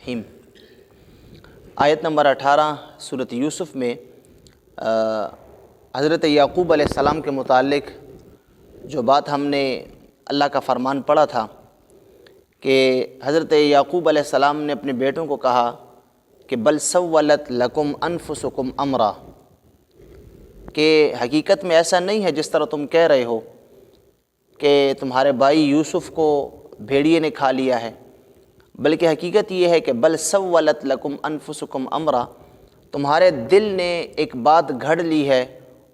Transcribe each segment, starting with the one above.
رحیم آیت نمبر 18 سورۃ یوسف میں حضرت یعقوب علیہ السلام کے متعلق جو بات ہم نے اللہ کا فرمان پڑھا تھا کہ حضرت یعقوب علیہ السلام نے اپنے بیٹوں کو کہا کہ بل سولت لکم انفسکم امرا، کہ حقیقت میں ایسا نہیں ہے جس طرح تم کہہ رہے ہو کہ تمہارے بھائی یوسف کو بھیڑیے نے کھا لیا ہے، بلکہ حقیقت یہ ہے کہ بل سولت لکم انفسکم امرا، تمہارے دل نے ایک بات گھڑ لی ہے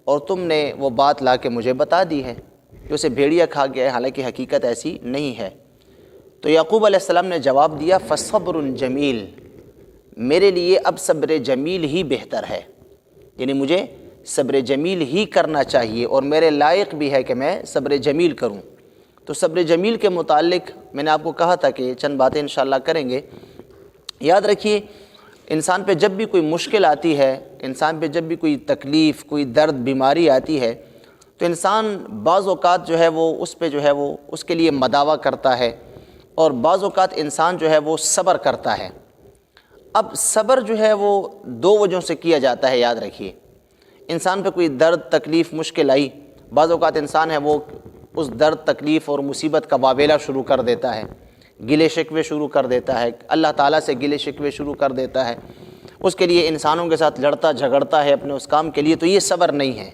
اور تم نے وہ بات لا کے مجھے بتا دی ہے کہ اسے بھیڑیا کھا گیا ہے، حالانکہ حقیقت ایسی نہیں ہے۔ تو یعقوب علیہ السلام نے جواب دیا فصبر جمیل، میرے لیے اب صبر جمیل ہی بہتر ہے، یعنی مجھے صبر جمیل ہی کرنا چاہیے اور میرے لائق بھی ہے کہ میں صبر جمیل کروں۔ تو صبر جمیل کے متعلق میں نے آپ کو کہا تھا کہ چند باتیں انشاءاللہ کریں گے۔ یاد رکھیے، انسان پہ جب بھی کوئی مشکل آتی ہے، انسان پہ جب بھی کوئی تکلیف، کوئی درد، بیماری آتی ہے، تو انسان بعض اوقات جو ہے وہ اس پہ جو ہے وہ اس کے لیے مداوع کرتا ہے، اور بعض اوقات انسان جو ہے وہ صبر کرتا ہے۔ اب صبر جو ہے وہ دو وجہوں سے کیا جاتا ہے، یاد رکھیے۔ انسان پہ کوئی درد، تکلیف، مشکل آئی، بعض اوقات انسان ہے وہ اس درد، تکلیف اور مصیبت کا واویلا شروع کر دیتا ہے، گلے شکوے شروع کر دیتا ہے، اللہ تعالیٰ سے گلے شکوے شروع کر دیتا ہے، اس کے لیے انسانوں کے ساتھ لڑتا جھگڑتا ہے اپنے اس کام کے لیے، تو یہ صبر نہیں ہے۔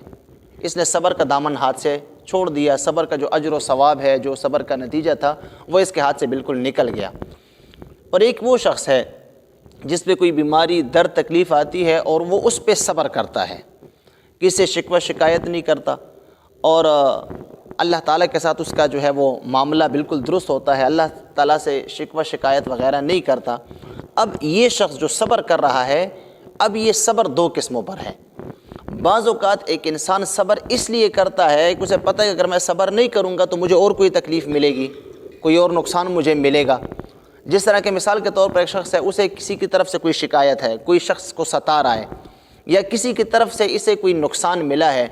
اس نے صبر کا دامن ہاتھ سے چھوڑ دیا، صبر کا جو اجر و ثواب ہے، جو صبر کا نتیجہ تھا، وہ اس کے ہاتھ سے بالکل نکل گیا۔ اور ایک وہ شخص ہے جس پہ کوئی بیماری، درد، تکلیف آتی ہے اور وہ اس پہ صبر کرتا ہے، کسی سے شکوہ شکایت نہیں کرتا، اور اللہ تعالیٰ کے ساتھ اس کا جو ہے وہ معاملہ بالکل درست ہوتا ہے، اللہ تعالیٰ سے شکوہ شکایت وغیرہ نہیں کرتا۔ اب یہ شخص جو صبر کر رہا ہے، اب یہ صبر دو قسموں پر ہے۔ بعض اوقات ایک انسان صبر اس لیے کرتا ہے کہ اسے پتہ ہے کہ اگر میں صبر نہیں کروں گا تو مجھے اور کوئی تکلیف ملے گی، کوئی اور نقصان مجھے ملے گا۔ جس طرح کہ مثال کے طور پر ایک شخص ہے، اسے کسی کی طرف سے کوئی شکایت ہے، کوئی شخص کو ستا رہا ہے، یا کسی کی طرف سے اسے کوئی نقصان ملا ہے،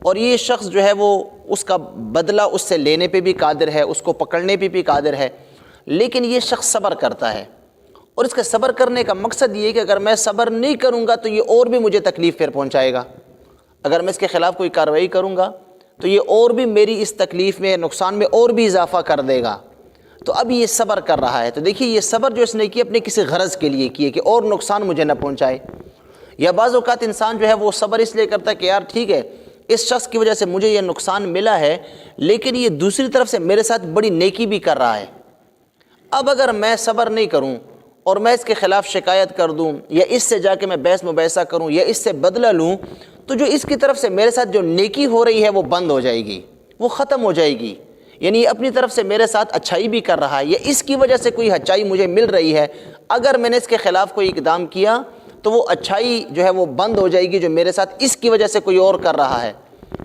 اور یہ شخص جو ہے وہ اس کا بدلہ اس سے لینے پہ بھی قادر ہے، اس کو پکڑنے پہ بھی قادر ہے، لیکن یہ شخص صبر کرتا ہے، اور اس کے صبر کرنے کا مقصد یہ ہے کہ اگر میں صبر نہیں کروں گا تو یہ اور بھی مجھے تکلیف پھر پہنچائے گا، اگر میں اس کے خلاف کوئی کارروائی کروں گا تو یہ اور بھی میری اس تکلیف میں، نقصان میں اور بھی اضافہ کر دے گا۔ تو اب یہ صبر کر رہا ہے، تو دیکھیے یہ صبر جو اس نے کیا اپنے کسی غرض کے لیے کیے کہ اور نقصان مجھے نہ پہنچائے۔ یا بعض اوقات انسان جو ہے وہ صبر اس لیے کرتا ہے کہ یار ٹھیک ہے، اس شخص کی وجہ سے مجھے یہ نقصان ملا ہے، لیکن یہ دوسری طرف سے میرے ساتھ بڑی نیکی بھی کر رہا ہے، اب اگر میں صبر نہیں کروں اور میں اس کے خلاف شکایت کر دوں، یا اس سے جا کے میں بحث مباحثہ کروں، یا اس سے بدلہ لوں، تو جو اس کی طرف سے میرے ساتھ جو نیکی ہو رہی ہے وہ بند ہو جائے گی، وہ ختم ہو جائے گی۔ یعنی یہ اپنی طرف سے میرے ساتھ اچھائی بھی کر رہا ہے، یا اس کی وجہ سے کوئی اچھائی مجھے مل رہی ہے، اگر میں نے اس کے خلاف کوئی اقدام کیا تو وہ اچھائی جو ہے وہ بند ہو جائے گی جو میرے ساتھ اس کی وجہ سے کوئی اور کر رہا ہے۔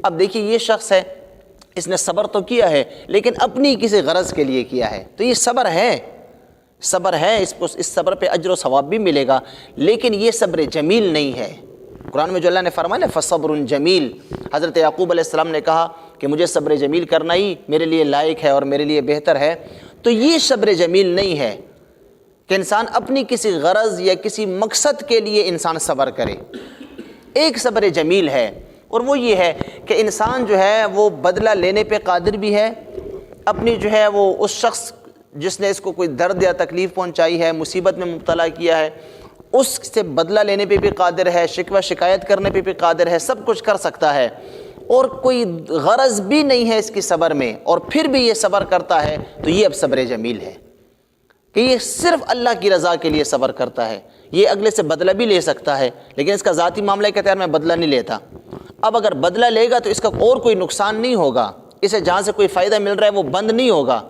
اب دیکھیے یہ شخص ہے، اس نے صبر تو کیا ہے لیکن اپنی کسی غرض کے لیے کیا ہے، تو یہ صبر ہے، صبر ہے، اس صبر پہ اجر و ثواب بھی ملے گا، لیکن یہ صبر جمیل نہیں ہے۔ قرآن میں جو اللہ نے فرمایا فصبر جمیل، حضرت یعقوب علیہ السلام نے کہا کہ مجھے صبر جمیل کرنا ہی میرے لیے لائق ہے اور میرے لیے بہتر ہے، تو یہ صبر جمیل نہیں ہے کہ انسان اپنی کسی غرض یا کسی مقصد کے لیے انسان صبر کرے۔ ایک صبر جمیل ہے، اور وہ یہ ہے کہ انسان جو ہے وہ بدلہ لینے پہ قادر بھی ہے، اپنی جو ہے وہ اس شخص جس نے اس کو کوئی درد یا تکلیف پہنچائی ہے، مصیبت میں مبتلا کیا ہے، اس سے بدلہ لینے پہ بھی قادر ہے، شکوہ شکایت کرنے پہ بھی قادر ہے، سب کچھ کر سکتا ہے، اور کوئی غرض بھی نہیں ہے اس کی صبر میں، اور پھر بھی یہ صبر کرتا ہے، تو یہ اب صبر جمیل ہے کہ یہ صرف اللہ کی رضا کے لیے صبر کرتا ہے۔ یہ اگلے سے بدلہ بھی لے سکتا ہے، لیکن اس کا ذاتی معاملہ کہتا ہے میں بدلہ نہیں لیتا۔ اب اگر بدلہ لے گا تو اس کا اور کوئی نقصان نہیں ہوگا، اسے جہاں سے کوئی فائدہ مل رہا ہے وہ بند نہیں ہوگا،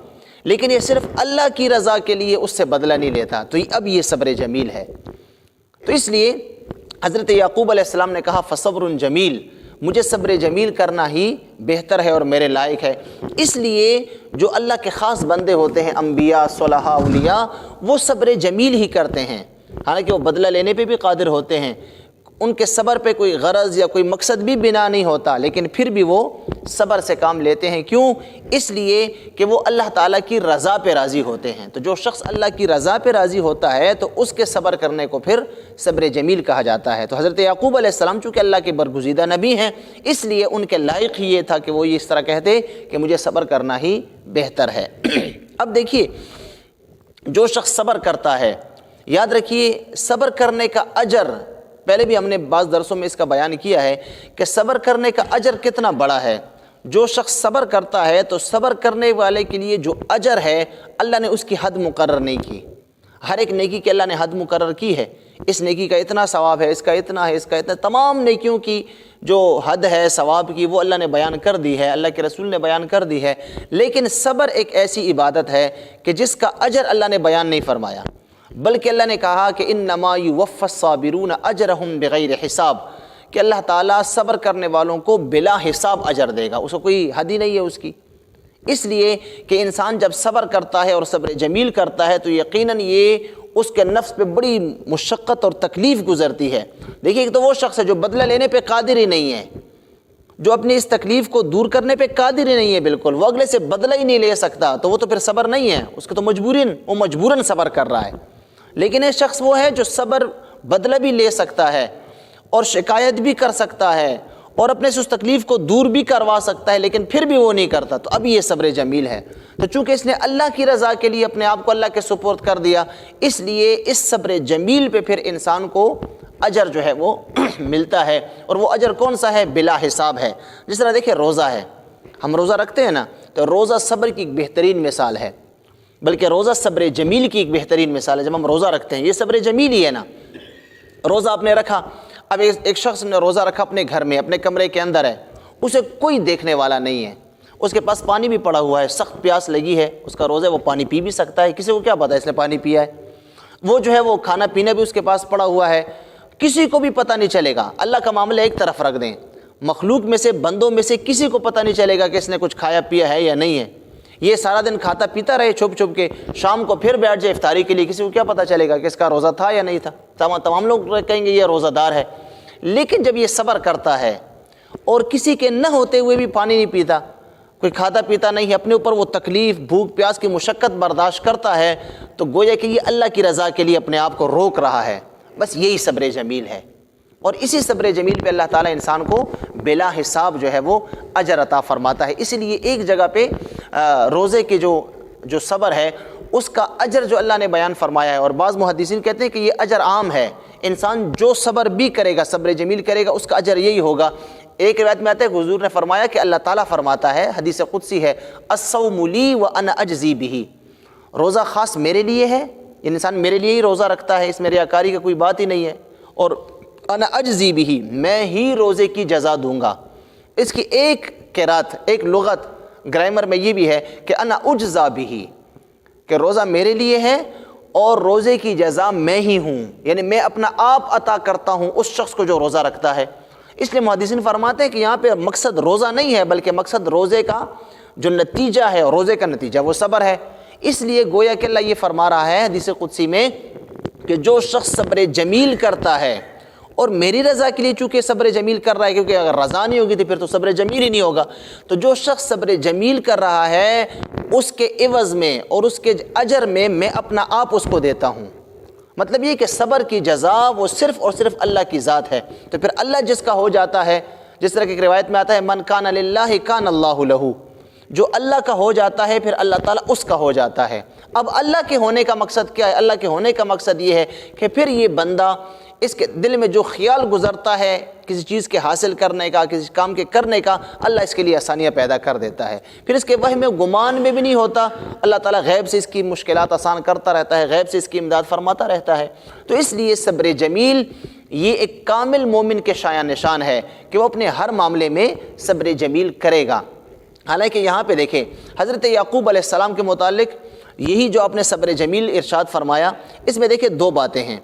لیکن یہ صرف اللہ کی رضا کے لیے اس سے بدلہ نہیں لیتا، تو اب یہ صبر جمیل ہے۔ تو اس لیے حضرت یعقوب علیہ السلام نے کہا فصبر جمیل، مجھے صبر جمیل کرنا ہی بہتر ہے اور میرے لائق ہے۔ اس لیے جو اللہ کے خاص بندے ہوتے ہیں، انبیاء، صلحاء، اولیاء، وہ صبر جمیل ہی کرتے ہیں، حالانکہ وہ بدلہ لینے پہ بھی قادر ہوتے ہیں۔ ان کے صبر پہ کوئی غرض یا کوئی مقصد بھی بنا نہیں ہوتا، لیکن پھر بھی وہ صبر سے کام لیتے ہیں۔ کیوں؟ اس لیے کہ وہ اللہ تعالیٰ کی رضا پہ راضی ہوتے ہیں۔ تو جو شخص اللہ کی رضا پہ راضی ہوتا ہے تو اس کے صبر کرنے کو پھر صبر جمیل کہا جاتا ہے۔ تو حضرت یعقوب علیہ السلام چونکہ اللہ کے برگزیدہ نبی ہیں، اس لیے ان کے لائق ہی یہ تھا کہ وہ اس طرح کہتے کہ مجھے صبر کرنا ہی بہتر ہے۔ اب دیکھیے، جو شخص صبر کرتا ہے، یاد رکھیے صبر کرنے کا اجر، پہلے بھی ہم نے بعض درسوں میں اس کا بیان کیا ہے کہ صبر کرنے کا اجر کتنا بڑا ہے۔ جو شخص صبر کرتا ہے تو صبر کرنے والے کے لیے جو اجر ہے اللہ نے اس کی حد مقرر نہیں کی۔ ہر ایک نیکی کی اللہ نے حد مقرر کی ہے، اس نیکی کا اتنا ثواب ہے، اس کا اتنا ہے، اس کا اتنا، تمام نیکیوں کی جو حد ہے ثواب کی وہ اللہ نے بیان کر دی ہے، اللہ کے رسول نے بیان کر دی ہے۔ لیکن صبر ایک ایسی عبادت ہے کہ جس کا اجر اللہ نے بیان نہیں فرمایا، بلکہ اللہ نے کہا کہ انما یوفی الصابرون اجرہم بغیر حساب، کہ اللہ تعالیٰ صبر کرنے والوں کو بلا حساب اجر دے گا، اس کو کوئی حد ہی نہیں ہے اس کی۔ اس لیے کہ انسان جب صبر کرتا ہے اور صبر جمیل کرتا ہے تو یقیناً یہ اس کے نفس پہ بڑی مشقت اور تکلیف گزرتی ہے۔ دیکھیے، ایک تو وہ شخص ہے جو بدلہ لینے پہ قادر ہی نہیں ہے، جو اپنی اس تکلیف کو دور کرنے پہ قادر ہی نہیں ہے، بالکل وہ اگلے سے بدلہ ہی نہیں لے سکتا، تو وہ تو پھر صبر نہیں ہے، اس کو تو مجبوراً صبر کر رہا ہے۔ لیکن ایک شخص وہ ہے جو صبر بدلہ بھی لے سکتا ہے اور شکایت بھی کر سکتا ہے اور اپنے سے اس تکلیف کو دور بھی کروا سکتا ہے، لیکن پھر بھی وہ نہیں کرتا، تو اب یہ صبر جمیل ہے۔ تو چونکہ اس نے اللہ کی رضا کے لیے اپنے آپ کو اللہ کے سپرد کر دیا، اس لیے اس صبر جمیل پہ پھر انسان کو اجر جو ہے وہ ملتا ہے، اور وہ اجر کون سا ہے؟ بلا حساب ہے۔ جس طرح دیکھیں روزہ ہے، ہم روزہ رکھتے ہیں نا، تو روزہ صبر کی ایک بہترین مثال ہے، بلکہ روزہ صبر جمیل کی ایک بہترین مثال ہے۔ جب ہم روزہ رکھتے ہیں یہ صبر جمیل ہی ہے نا۔ روزہ آپ نے رکھا، اب ایک شخص نے روزہ رکھا اپنے گھر میں، اپنے کمرے کے اندر ہے، اسے کوئی دیکھنے والا نہیں ہے، اس کے پاس پانی بھی پڑا ہوا ہے، سخت پیاس لگی ہے، اس کا روزہ ہے، وہ پانی پی بھی سکتا ہے، کسی کو کیا پتہ اس نے پانی پیا ہے، وہ جو ہے وہ کھانا پینا بھی اس کے پاس پڑا ہوا ہے، کسی کو بھی پتہ نہیں چلے گا۔ اللہ کا معاملہ ایک طرف رکھ دیں، مخلوق میں سے، بندوں میں سے کسی کو پتہ نہیں چلے گا کہ اس نے کچھ کھایا پیا ہے یا نہیں ہے۔ یہ سارا دن کھاتا پیتا رہے چھپ چھپ کے، شام کو پھر بیٹھ جائے افطاری کے لیے، کسی کو کیا پتہ چلے گا کہ اس کا روزہ تھا یا نہیں تھا؟ تمام لوگ کہیں گے یہ روزہ دار ہے۔ لیکن جب یہ صبر کرتا ہے اور کسی کے نہ ہوتے ہوئے بھی پانی نہیں پیتا، کوئی کھاتا پیتا نہیں ہے، اپنے اوپر وہ تکلیف، بھوک پیاس کی مشقت برداشت کرتا ہے، تو گویا کہ یہ اللہ کی رضا کے لیے اپنے آپ کو روک رہا ہے۔ بس یہی صبر جمیل ہے، اور اسی صبر جمیل پہ اللہ تعالیٰ انسان کو بلا حساب جو ہے وہ اجر عطا فرماتا ہے۔ اسی لیے ایک جگہ پہ روزے کے جو صبر ہے اس کا اجر جو اللہ نے بیان فرمایا ہے، اور بعض محدثین کہتے ہیں کہ یہ اجر عام ہے، انسان جو صبر بھی کرے گا، صبر جمیل کرے گا، اس کا اجر یہی ہوگا۔ ایک روایت میں آتا ہے کہ حضور نے فرمایا کہ اللہ تعالیٰ فرماتا ہے، حدیث قدسی ہے، الصوم لی وانا اجزی بہ، روزہ خاص میرے لیے ہے، انسان میرے لیے ہی روزہ رکھتا ہے، اس میں ریاکاری کا کوئی بات ہی نہیں ہے، اور انا اجزی بہ، میں ہی روزے کی جزا دوں گا۔ اس کی ایک قرات، ایک لغت گرامر میں یہ بھی ہے کہ انا اجزا بہ، کہ روزہ میرے لیے ہے اور روزے کی جزا میں ہی ہوں، یعنی میں اپنا آپ عطا کرتا ہوں اس شخص کو جو روزہ رکھتا ہے۔ اس لیے محدثین فرماتے ہیں کہ یہاں پہ مقصد روزہ نہیں ہے، بلکہ مقصد روزے کا جو نتیجہ ہے، اور روزے کا نتیجہ وہ صبر ہے۔ اس لیے گویا کہ اللہ یہ فرما رہا ہے حدیث قدسی میں کہ جو شخص صبر جمیل کرتا ہے، اور میری رضا کے لیے چونکہ صبر جمیل کر رہا ہے، کیونکہ اگر رضا نہیں ہوگی تو پھر تو صبر جمیل ہی نہیں ہوگا، تو جو شخص صبر جمیل کر رہا ہے اس کے عوض میں اور اس کے اجر میں اپنا آپ اس کو دیتا ہوں۔ مطلب یہ کہ صبر کی جزا وہ صرف اور صرف اللہ کی ذات ہے، تو پھر اللہ جس کا ہو جاتا ہے، جس طرح کی ایک روایت میں آتا ہے من کان للہ کان اللہ لہ، جو اللہ کا ہو جاتا ہے پھر اللہ تعالیٰ اس کا ہو جاتا ہے۔ اب اللہ کے ہونے کا مقصد کیا ہے؟ اللہ کے ہونے کا مقصد یہ ہے کہ پھر یہ بندہ، اس کے دل میں جو خیال گزرتا ہے کسی چیز کے حاصل کرنے کا، کسی کام کے کرنے کا، اللہ اس کے لیے آسانیاں پیدا کر دیتا ہے، پھر اس کے وہم میں گمان میں بھی نہیں ہوتا، اللہ تعالیٰ غیب سے اس کی مشکلات آسان کرتا رہتا ہے، غیب سے اس کی امداد فرماتا رہتا ہے۔ تو اس لیے صبر جمیل یہ ایک کامل مومن کے شایع نشان ہے کہ وہ اپنے ہر معاملے میں صبر جمیل کرے گا۔ حالانکہ یہاں پہ دیکھیں حضرت یعقوب علیہ السلام کے متعلق یہی جو آپ نے صبر جمیل ارشاد فرمایا، اس میں دیکھیں دو باتیں ہیں۔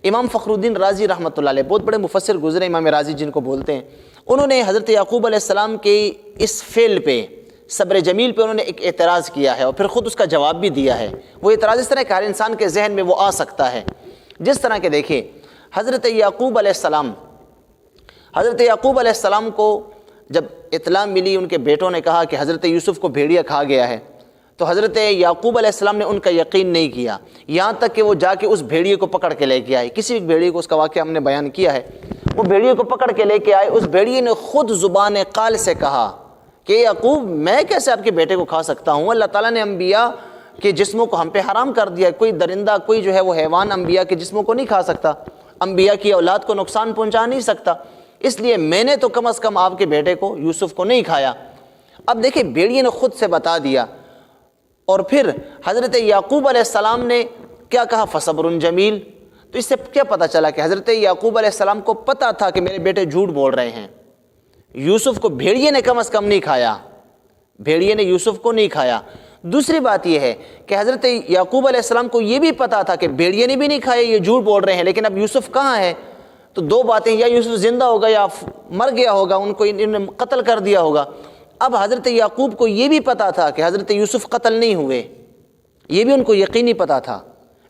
امام فخر الدین رازی رحمۃ اللہ علیہ، بہت بڑے مفسر گزرے امام رازی جن کو بولتے ہیں، انہوں نے حضرت یعقوب علیہ السلام کے اس فعل پہ، صبر جمیل پہ انہوں نے ایک اعتراض کیا ہے اور پھر خود اس کا جواب بھی دیا ہے۔ وہ اعتراض اس طرح کہ ہر انسان کے ذہن میں وہ آ سکتا ہے، جس طرح کہ دیکھیں حضرت یعقوب علیہ السلام حضرت یعقوب علیہ السلام کو جب اطلاع ملی، ان کے بیٹوں نے کہا کہ حضرت یوسف کو بھیڑیا کھا گیا ہے، تو حضرت یعقوب علیہ السلام نے ان کا یقین نہیں کیا، یہاں تک کہ وہ جا کے اس بھیڑیے کو پکڑ کے لے کے آئے۔ کسی ایک بھیڑیے کو، اس کا واقعہ ہم نے بیان کیا ہے، وہ بھیڑیے کو پکڑ کے لے کے آئے۔ اس بھیڑیے نے خود زبان قال سے کہا کہ یعقوب میں کیسے آپ کے بیٹے کو کھا سکتا ہوں؟ اللہ تعالیٰ نے انبیاء کے جسموں کو ہم پہ حرام کر دیا ہے، کوئی درندہ، کوئی جو ہے وہ حیوان انبیاء کے جسموں کو نہیں کھا سکتا، انبیاء کی اولاد کو نقصان پہنچا نہیں سکتا، اس لیے میں نے تو کم از کم آپ کے بیٹے کو، یوسف کو نہیں کھایا۔ اب دیکھیں بھیڑیے نے خود سے بتا دیا، اور پھر حضرت یعقوب علیہ السلام نے کیا کہا؟ فصبر جمیل۔ تو اس سے کیا پتہ چلا کہ حضرت یعقوب علیہ السلام کو پتہ تھا کہ میرے بیٹے جھوٹ بول رہے ہیں۔ یوسف کو بھیڑیے نے کم از کم نہیں کھایا، بھیڑیے نے یوسف کو نہیں کھایا۔ دوسری بات یہ ہے کہ حضرت یعقوب علیہ السلام کو یہ بھی پتا تھا کہ بھیڑیے نے بھی نہیں کھایا، یہ جھوٹ بول رہے ہیں، لیکن اب یوسف کہاں ہے؟ تو دو باتیں، یا یوسف زندہ ہوگا یا مر گیا ہوگا، ان کو انہوں نے قتل کر دیا ہوگا۔ اب حضرت یعقوب کو یہ بھی پتا تھا کہ حضرت یوسف قتل نہیں ہوئے، یہ بھی ان کو یقینی پتا تھا،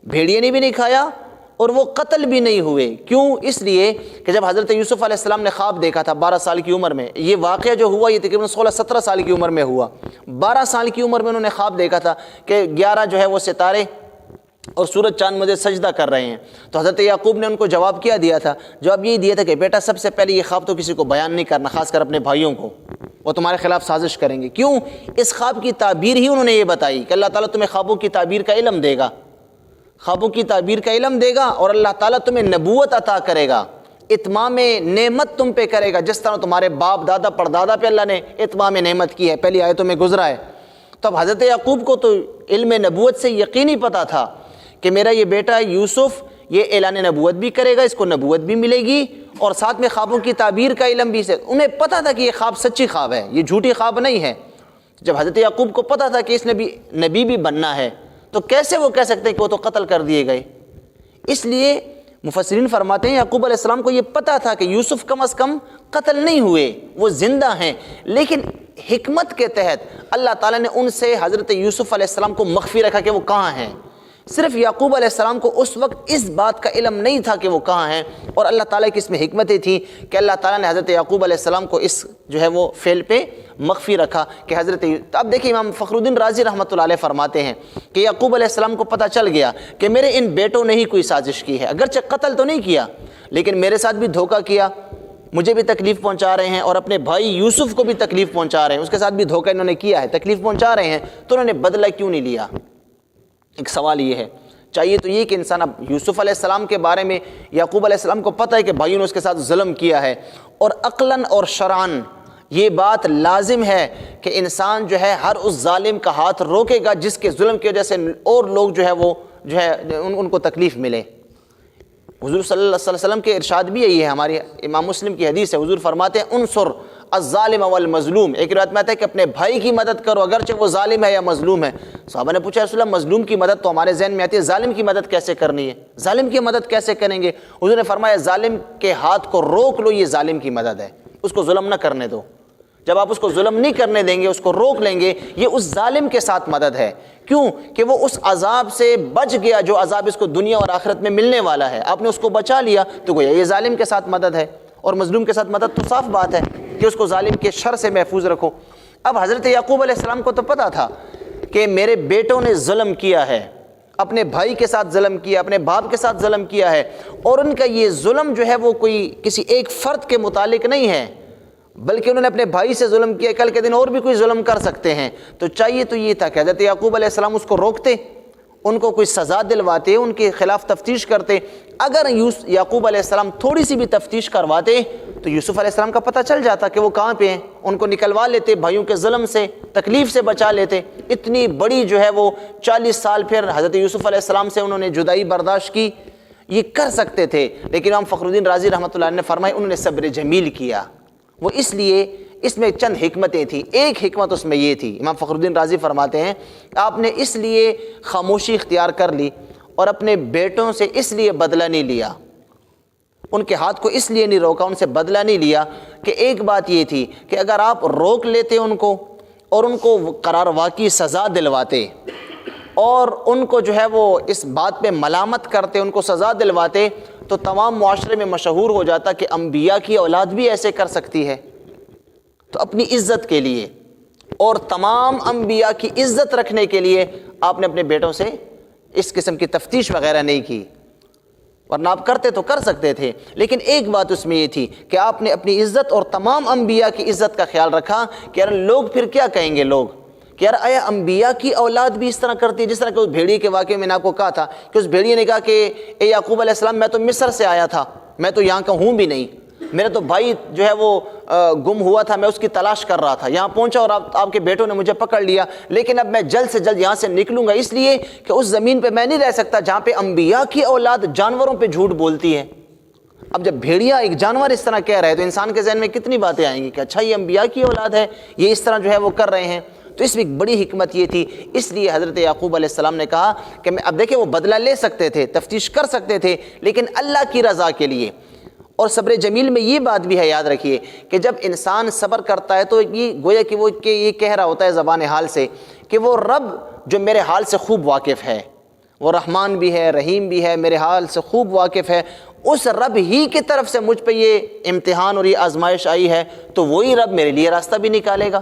بھیڑیے نے بھی نہیں کھایا اور وہ قتل بھی نہیں ہوئے۔ کیوں؟ اس لیے کہ جب حضرت یوسف علیہ السلام نے خواب دیکھا تھا 12 سال کی عمر میں، یہ واقعہ جو ہوا یہ تقریباً 16-17 سال کی عمر میں ہوا، 12 سال کی عمر میں انہوں نے خواب دیکھا تھا کہ 11 جو ہے وہ ستارے اور سورج چاند مجھے سجدہ کر رہے ہیں۔ تو حضرت یعقوب نے ان کو جواب کیا دیا تھا؟ جواب یہی دیا تھا کہ بیٹا سب سے پہلے یہ خواب تو کسی کو بیان نہیں کرنا، خاص کر اپنے بھائیوں کو، وہ تمہارے خلاف سازش کریں گے۔ کیوں؟ اس خواب کی تعبیر ہی انہوں نے یہ بتائی کہ اللہ تعالیٰ تمہیں خوابوں کی تعبیر کا علم دے گا، خوابوں کی تعبیر کا علم دے گا، اور اللہ تعالیٰ تمہیں نبوت عطا کرے گا، اتمام نعمت تم پہ کرے گا، جس طرح تمہارے باپ دادا پردادا پہ اللہ نے اتمام نعمت کی ہے، پہلی آیتوں میں گزرا ہے۔ تو اب حضرت یعقوب کو تو علم نبوت سے یقینی پتا تھا کہ میرا یہ بیٹا یوسف یہ اعلان نبوت بھی کرے گا، اس کو نبوت بھی ملے گی، اور ساتھ میں خوابوں کی تعبیر کا علم بھی سے انہیں پتا تھا کہ یہ خواب سچی خواب ہے، یہ جھوٹی خواب نہیں ہے۔ جب حضرت یعقوب کو پتا تھا کہ اس نے نبی بھی بننا ہے، تو کیسے وہ کہہ سکتے ہیں کہ وہ تو قتل کر دیے گئے؟ اس لیے مفسرین فرماتے ہیں یعقوب علیہ السلام کو یہ پتا تھا کہ یوسف کم از کم قتل نہیں ہوئے، وہ زندہ ہیں، لیکن حکمت کے تحت اللہ تعالیٰ نے ان سے حضرت یوسف علیہ السلام کو مخفی رکھا کہ وہ کہاں ہیں۔ صرف یعقوب علیہ السلام کو اس وقت اس بات کا علم نہیں تھا کہ وہ کہاں ہیں، اور اللہ تعالیٰ کی اس میں حکمتیں تھیں کہ اللہ تعالیٰ نے حضرت یعقوب علیہ السلام کو اس جو ہے وہ فعل پہ مخفی رکھا کہ اب دیکھیں امام فخر الدین رازی رحمۃ اللہ علیہ فرماتے ہیں کہ یعقوب علیہ السلام کو پتہ چل گیا کہ میرے ان بیٹوں نے ہی کوئی سازش کی ہے، اگرچہ قتل تو نہیں کیا لیکن میرے ساتھ بھی دھوکہ کیا، مجھے بھی تکلیف پہنچا رہے ہیں، اور اپنے بھائی یوسف کو بھی تکلیف پہنچا رہے ہیں، اس کے ساتھ بھی دھوکہ انہوں نے کیا ہے، تکلیف پہنچا رہے ہیں، تو انہوں نے بدلہ کیوں نہیں لیا؟ ایک سوال یہ ہے۔ چاہیے تو یہ کہ انسان، اب یوسف علیہ السلام کے بارے میں یعقوب علیہ السلام کو پتہ ہے کہ بھائیوں نے اس کے ساتھ ظلم کیا ہے، اور عقلاً اور شرعاً یہ بات لازم ہے کہ انسان جو ہے ہر اس ظالم کا ہاتھ روکے گا جس کے ظلم کی وجہ سے اور لوگ جو ہے وہ جو ہے ان کو تکلیف ملے۔ حضور صلی اللہ علیہ وسلم کے ارشاد بھی یہی ہے، ہماری امام مسلم کی حدیث ہے، حضور فرماتے ہیں انصر الظالم والمظلوم، ایک روایت میں آتا ہے کہ اپنے بھائی کی مدد کرو اگرچہ وہ ظالم ہے یا مظلوم ہے۔ صحابہ نے پوچھا رسول اللہ مظلوم کی مدد تو ہمارے ذہن میں آتی ہے، ظالم کی مدد کیسے کرنی ہے؟ ظالم کی مدد کیسے کریں گے؟ حضور نے فرمایا ظالم کے ہاتھ کو روک لو، یہ ظالم کی مدد ہے، اس کو ظلم نہ کرنے دو۔ جب آپ اس کو ظلم نہیں کرنے دیں گے، اس کو روک لیں گے، یہ اس ظالم کے ساتھ مدد ہے۔ کیوں؟ کہ وہ اس عذاب سے بچ گیا جو عذاب اس کو دنیا اور آخرت میں ملنے والا ہے، آپ نے اس کو بچا لیا تو گویا یہ ظالم کے ساتھ مدد ہے، اور مظلوم کے ساتھ مدد تو صاف بات ہے کہ اس کو ظالم کے شر سے محفوظ رکھو۔ اب حضرت یعقوب علیہ السلام کو تو پتا تھا کہ میرے بیٹوں نے ظلم کیا ہے، اپنے بھائی کے ساتھ ظلم کیا، اپنے باپ کے ساتھ ظلم کیا ہے، اور ان کا یہ ظلم جو ہے وہ کوئی کسی ایک فرد کے متعلق نہیں ہے، بلکہ انہوں نے اپنے بھائی سے ظلم کیا، کل کے دن اور بھی کوئی ظلم کر سکتے ہیں۔ تو چاہیے تو یہ تھا کہ حضرت یعقوب علیہ السلام اس کو روکتے، ان کو کوئی سزا دلواتے، ان کے خلاف تفتیش کرتے۔ اگر یعقوب علیہ السلام تھوڑی سی بھی تفتیش کرواتے تو یوسف علیہ السلام کا پتہ چل جاتا کہ وہ کہاں پہ ہیں، ان کو نکلوا لیتے، بھائیوں کے ظلم سے، تکلیف سے بچا لیتے۔ اتنی بڑی جو ہے وہ 40 سال پھر حضرت یوسف علیہ السلام سے انہوں نے جدائی برداشت کی، یہ کر سکتے تھے، لیکن امام فخر الدین رازی رحمۃ اللہ علیہ نے فرمایا انہوں نے صبر جمیل کیا۔ وہ اس لیے اس میں چند حکمتیں تھیں، ایک حکمت اس میں یہ تھی، امام فخر الدین رازی فرماتے ہیں آپ نے اس لیے خاموشی اختیار کر لی اور اپنے بیٹوں سے اس لیے بدلہ نہیں لیا، ان کے ہاتھ کو اس لیے نہیں روکا، ان سے بدلہ نہیں لیا کہ ایک بات یہ تھی کہ اگر آپ روک لیتے ان کو اور ان کو قرار واقعی سزا دلواتے اور ان کو جو ہے وہ اس بات پہ ملامت کرتے، ان کو سزا دلواتے، تو تمام معاشرے میں مشہور ہو جاتا کہ انبیاء کی اولاد بھی ایسے کر سکتی ہے۔ تو اپنی عزت کے لیے اور تمام انبیاء کی عزت رکھنے کے لیے آپ نے اپنے بیٹوں سے اس قسم کی تفتیش وغیرہ نہیں کی، ورنہ آپ کرتے تو کر سکتے تھے۔ لیکن ایک بات اس میں یہ تھی کہ آپ نے اپنی عزت اور تمام انبیاء کی عزت کا خیال رکھا کہ یار لوگ پھر کیا کہیں گے، لوگ کہ یار آیا انبیاء کی اولاد بھی اس طرح کرتی ہے؟ جس طرح کہ اس بھیڑیے کے واقعے میں نے آپ کو کہا تھا کہ اس بھیڑیے نے کہا کہ اے یعقوب علیہ السلام، میں تو مصر سے آیا تھا، میں تو یہاں کا ہوں بھی نہیں، میرا تو بھائی جو ہے وہ گم ہوا تھا، میں اس کی تلاش کر رہا تھا، یہاں پہنچا اور آپ کے بیٹوں نے مجھے پکڑ لیا، لیکن اب میں جلد سے جلد یہاں سے نکلوں گا، اس لیے کہ اس زمین پہ میں نہیں رہ سکتا جہاں پہ انبیاء کی اولاد جانوروں پہ جھوٹ بولتی ہے۔ اب جب بھیڑیا ایک جانور اس طرح کہہ رہا ہے تو انسان کے ذہن میں کتنی باتیں آئیں گی کہ اچھا یہ انبیاء کی اولاد ہے، یہ اس طرح جو ہے وہ کر رہے ہیں۔ تو اس میں ایک بڑی حکمت یہ تھی، اس لیے حضرت یعقوب علیہ السلام نے کہا کہ اب دیکھیں وہ بدلہ لے سکتے تھے، تفتیش کر سکتے تھے، لیکن اللہ کی رضا کے لیے۔ اور صبر جمیل میں یہ بات بھی ہے، یاد رکھیے کہ جب انسان صبر کرتا ہے تو یہ گویا کہ وہ یہ کہہ رہا ہوتا ہے زبان حال سے کہ وہ رب جو میرے حال سے خوب واقف ہے، وہ رحمان بھی ہے، رحیم بھی ہے، میرے حال سے خوب واقف ہے، اس رب ہی کی طرف سے مجھ پہ یہ امتحان اور یہ آزمائش آئی ہے تو وہی رب میرے لیے راستہ بھی نکالے گا۔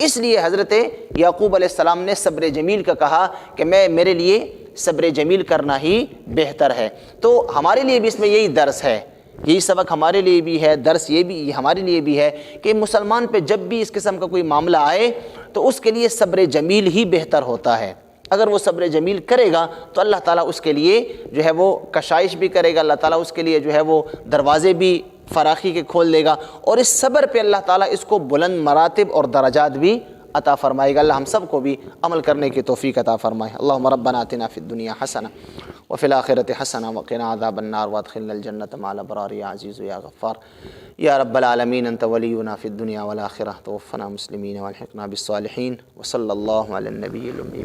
اس لیے حضرت یعقوب علیہ السلام نے صبر جمیل کا کہا کہ میرے لیے صبر جمیل کرنا ہی بہتر ہے۔ تو ہمارے لیے بھی اس میں یہی درس ہے، یہی سبق ہمارے لیے بھی ہے، درس یہ بھی ہمارے لیے بھی ہے کہ مسلمان پہ جب بھی اس قسم کا کوئی معاملہ آئے تو اس کے لیے صبر جمیل ہی بہتر ہوتا ہے۔ اگر وہ صبر جمیل کرے گا تو اللہ تعالیٰ اس کے لیے جو ہے وہ کشائش بھی کرے گا، اللہ تعالیٰ اس کے لیے جو ہے وہ دروازے بھی فراخی کے کھول دے گا، اور اس صبر پہ اللہ تعالیٰ اس کو بلند مراتب اور درجات بھی عطا فرمائے گا۔ اللہ ہم سب کو بھی عمل کرنے کی توفیق عطا فرمائے۔ اللہم ربنا آتنا فی الدنیا حسنہ وفی الآخرۃ حسنہ وقنا عذاب النار وادخلنا الجنۃ مع الابرار یا عزیز یا غفار یا رب العالمین، انت ولینا فی الدنیا والآخرہ، توفنا مسلمین والحقنا بالصالحین، وصلی اللہ علی النبی الامی۔